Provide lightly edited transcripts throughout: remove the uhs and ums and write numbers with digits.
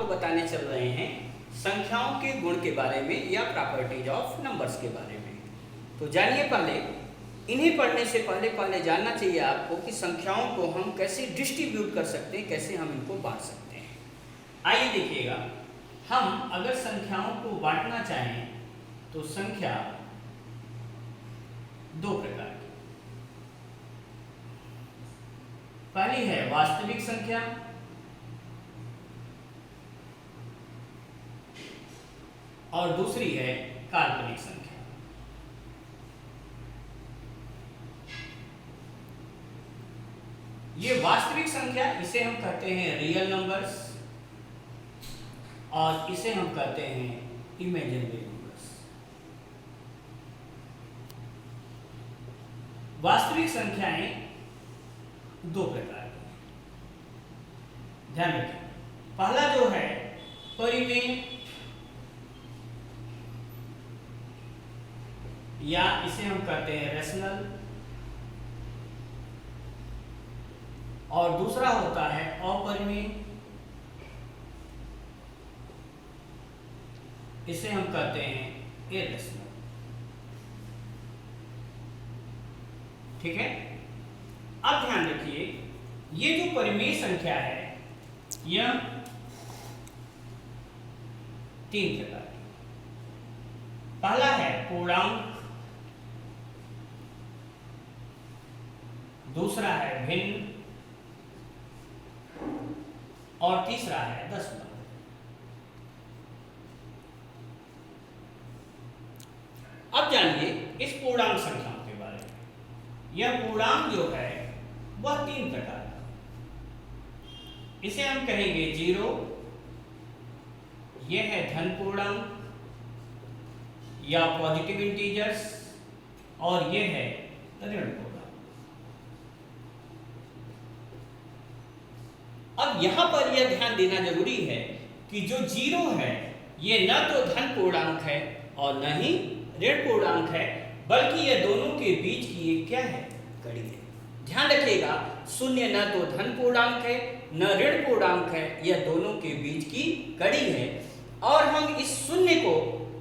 आपको बताने चल रहे हैं संख्याओं के गुण के बारे में या प्रॉपर्टीज ऑफ नंबर्स के बारे में। तो जानिए, पहले इन्हें पढ़ने से पहले जानना चाहिए आपको कि संख्याओं को हम कैसे डिस्ट्रीब्यूट कर सकते हैं, कैसे हम इनको बांट सकते हैं। आइए देखिएगा, हम अगर संख्याओं को बांटना चाहें तो संख्या दो प्रकार की, पहली है वास्तविक संख्या और दूसरी है काल्पनिक संख्या। ये वास्तविक संख्या, इसे हम कहते हैं रियल नंबर्स और इसे हम कहते हैं इमेजिनरी नंबर्स। वास्तविक संख्याएं दो प्रकार की, ध्यान रखें। पहला जो है परिमेय, या इसे हम कहते हैं रेशनल, और दूसरा होता है अपरिमेय, इसे हम कहते हैं इरेशनल। ठीक है, अब ध्यान रखिए, ये जो परिमेय संख्या है यह तीन प्रकार की। पहला है पूर्णांक, दूसरा है भिन्न और तीसरा है दशमलव। अब जानिए इस पूर्णांक संख्याओं के बारे में। यह पूर्णांक जो है वह तीन प्रकार का, इसे हम कहेंगे जीरो, यह है धन पूर्णांक या पॉजिटिव इंटीजर्स, और यह है ऋण पूर्णांक। अब यहां पर यह ध्यान देना जरूरी है कि जो जीरो है ये न तो धन पूर्णांक है और न ही ऋण पूर्णांक है, बल्कि यह दोनों के बीच की एक क्या है, कड़ी है। ध्यान रखिएगा, शून्य न तो धन पूर्णांक है न ऋण पूर्णांक है, यह दोनों के बीच की कड़ी है। और हम इस शून्य को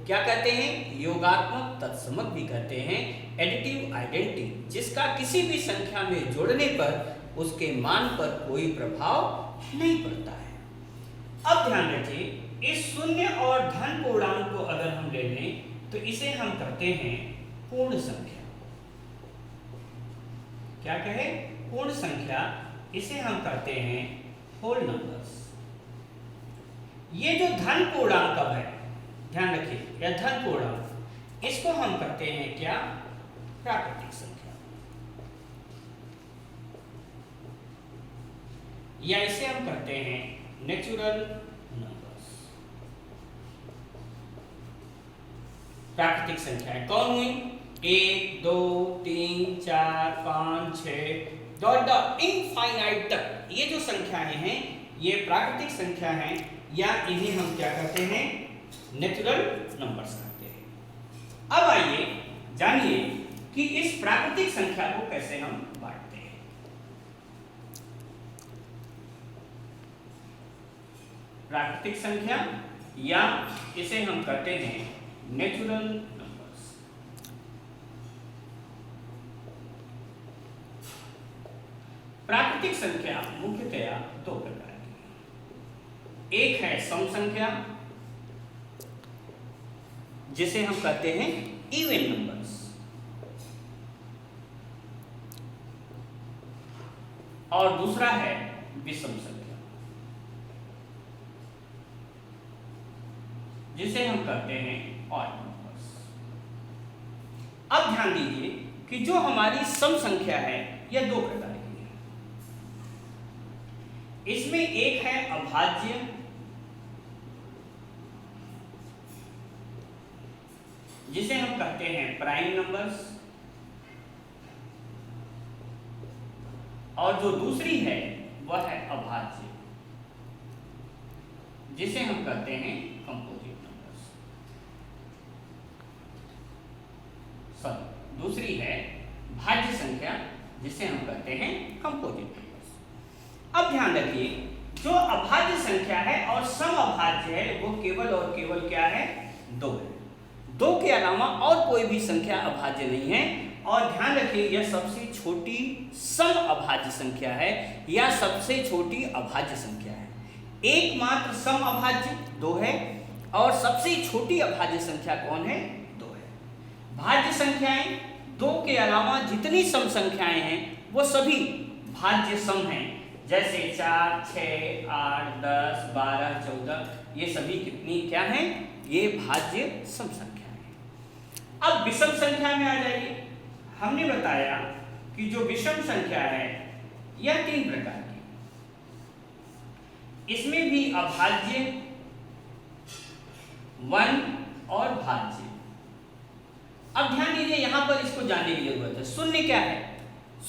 क्या कहते हैं, योगात्मक तत्समक भी कहते हैं, एडिटिव आइडेंटिटी, जिसका किसी भी संख्या में जोड़ने पर उसके मान पर कोई प्रभाव नहीं पड़ता है। अब ध्यान रखिए, इस शून्य और धन पूर्णांक को अगर हम ले लें तो इसे हम कहते हैं पूर्ण संख्या। क्या कहे, पूर्ण संख्या, इसे हम कहते हैं होल नंबर्स। ये जो धन पूर्णांक अब है, ध्यान रखिए, यह धन पूर्णांक, इसको हम कहते हैं क्या, प्राकृतिक संख्या, या इसे हम कहते हैं नेचुरल नंबर्स। प्राकृतिक संख्याएं कौन हुई, 1, 2, 3, 4, 5, 6 डॉट इनफाइनाइट तक ये जो संख्याएं हैं ये प्राकृतिक संख्या हैं, या इन्हें हम क्या कहते हैं, नेचुरल नंबर्स कहते हैं। अब आइए जानिए कि इस प्राकृतिक संख्या को कैसे हम बांटते हैं। प्राकृतिक संख्या, या इसे हम कहते हैं नेचुरल नंबर्स। प्राकृतिक संख्या मुख्यतया दो प्रकार की, एक है सम संख्या, जिसे हम कहते हैं इवन नंबर्स, और दूसरा है विषम संख्या, जिसे हम कहते हैं ऑड नंबर्स। अब ध्यान दीजिए कि जो हमारी सम संख्या है यह दो प्रकार की है। इसमें एक है अभाज्य, जिसे हम कहते हैं प्राइम नंबर्स, और जो दूसरी है वह है अभाज्य, जिसे हम कहते हैं कंपोजिट नंबर्स। दूसरी है भाज्य संख्या, जिसे हम कहते हैं कंपोजिट नंबर्स। अब ध्यान रखिए, जो अभाज्य संख्या है और सम अभाज्य है वो केवल और केवल क्या है, 2 है। 2 के अलावा और कोई भी संख्या अभाज्य नहीं है। और ध्यान रखिए यह सबसे छोटी सम अभाज्य संख्या है या सबसे छोटी अभाज्य संख्या है। एकमात्र सम अभाज्य 2 है और सबसे छोटी अभाज्य संख्या कौन है, 2 है। भाज्य संख्याएं 2 के अलावा जितनी सम संख्याएं हैं वो सभी भाज्य सम हैं। जैसे 4, 6, 8, 10, 12, 14 ये सभी कितनी क्या हैं, ये भाज्य सम संख्याएं हैं। अब विषम संख्या में आ जाइए। हमने बताया कि जो विषम संख्या है यह 3 प्रकार की, इसमें भी अभाज्य, वन और भाज्य। अब ध्यान दीजिए यहां पर इसको जानने की जरूरत है। शून्य क्या है,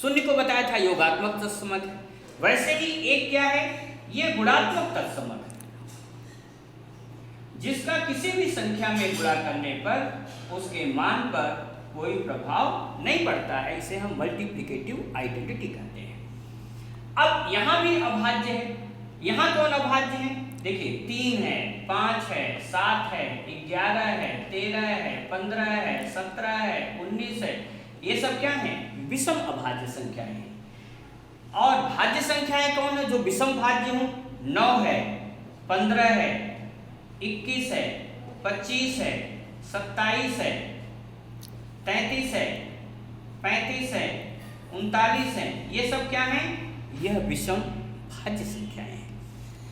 शून्य को बताया था योगात्मक तत्समक है। वैसे ही एक क्या है, ये गुणात्मक तत्समक है, जिसका किसी भी संख्या में गुणा करने पर उसके मान पर कोई प्रभाव नहीं पड़ता है। इसे हम मल्टीप्लिकेटिव आइडेंटिटी कहते हैं। अब यहां भी अभाज्य है। यहां कौन अभाज्य है, देखिए 3 है, 5 है, 7 है, 11 है, 13 है, 15 है, 17 है, 19 है, ये सब क्या है, विषम अभाज्य संख्याएं हैं। और भाज्य संख्याएं कौन है जो विषम भाज्य हो, 9 है, 15 है, 21 है, 25 है, 27 है, 33 है, 35 है, 39 है, ये सब क्या है, यह विषम भाज्य संख्याएं हैं।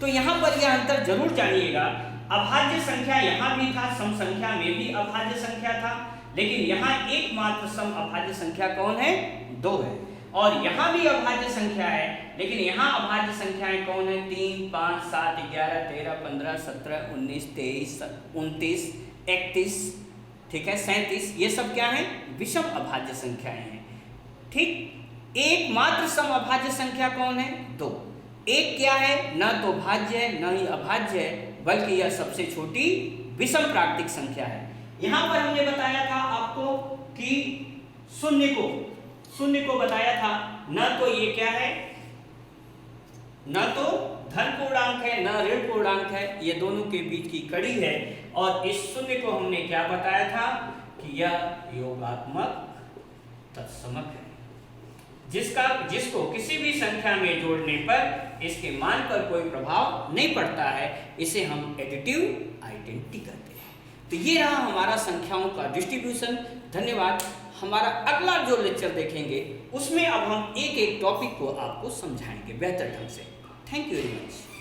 तो यहाँ पर यह अंतर जरूर जानिएगा। अभाज्य संख्या यहाँ भी था, सम संख्या में भी अभाज्य संख्या था, लेकिन यहाँ एकमात्र सम अभाज्य संख्या कौन है, 2 है। और यहाँ भी अभाज्य संख्या है, लेकिन यहाँ अभाज्य संख्याएं कौन है, 3, 5, 7, 11, 13, 15, 17, 19, 23, 29, 31, ठीक है, 37, ये सब क्या है, विषम अभाज्य संख्याएं हैं। ठीक, एकमात्र सम अभाज्य संख्या कौन है, 2। एक क्या है, न तो भाज्य है न ही अभाज्य है, बल्कि यह सबसे छोटी विषम प्राकृतिक संख्या है। यहां पर हमने बताया था आपको कि शून्य को बताया था, न तो ये क्या है, न तो धन पूर्णांक है न ऋण पूर्णांक है, ये दोनों के बीच की कड़ी है। और इस शून्य को हमने क्या बताया था कि यह योगात्मक तत्समक है, जिसको किसी भी संख्या में जोड़ने पर इसके मान पर कोई प्रभाव नहीं पड़ता है। इसे हम एडिटिव आइडेंटिटी कहते हैं। तो ये रहा हमारा संख्याओं का डिस्ट्रीब्यूशन। धन्यवाद। हमारा अगला जो लेक्चर देखेंगे उसमें अब हम एक एक टॉपिक को आपको समझाएंगे बेहतर ढंग से। Thank you very much.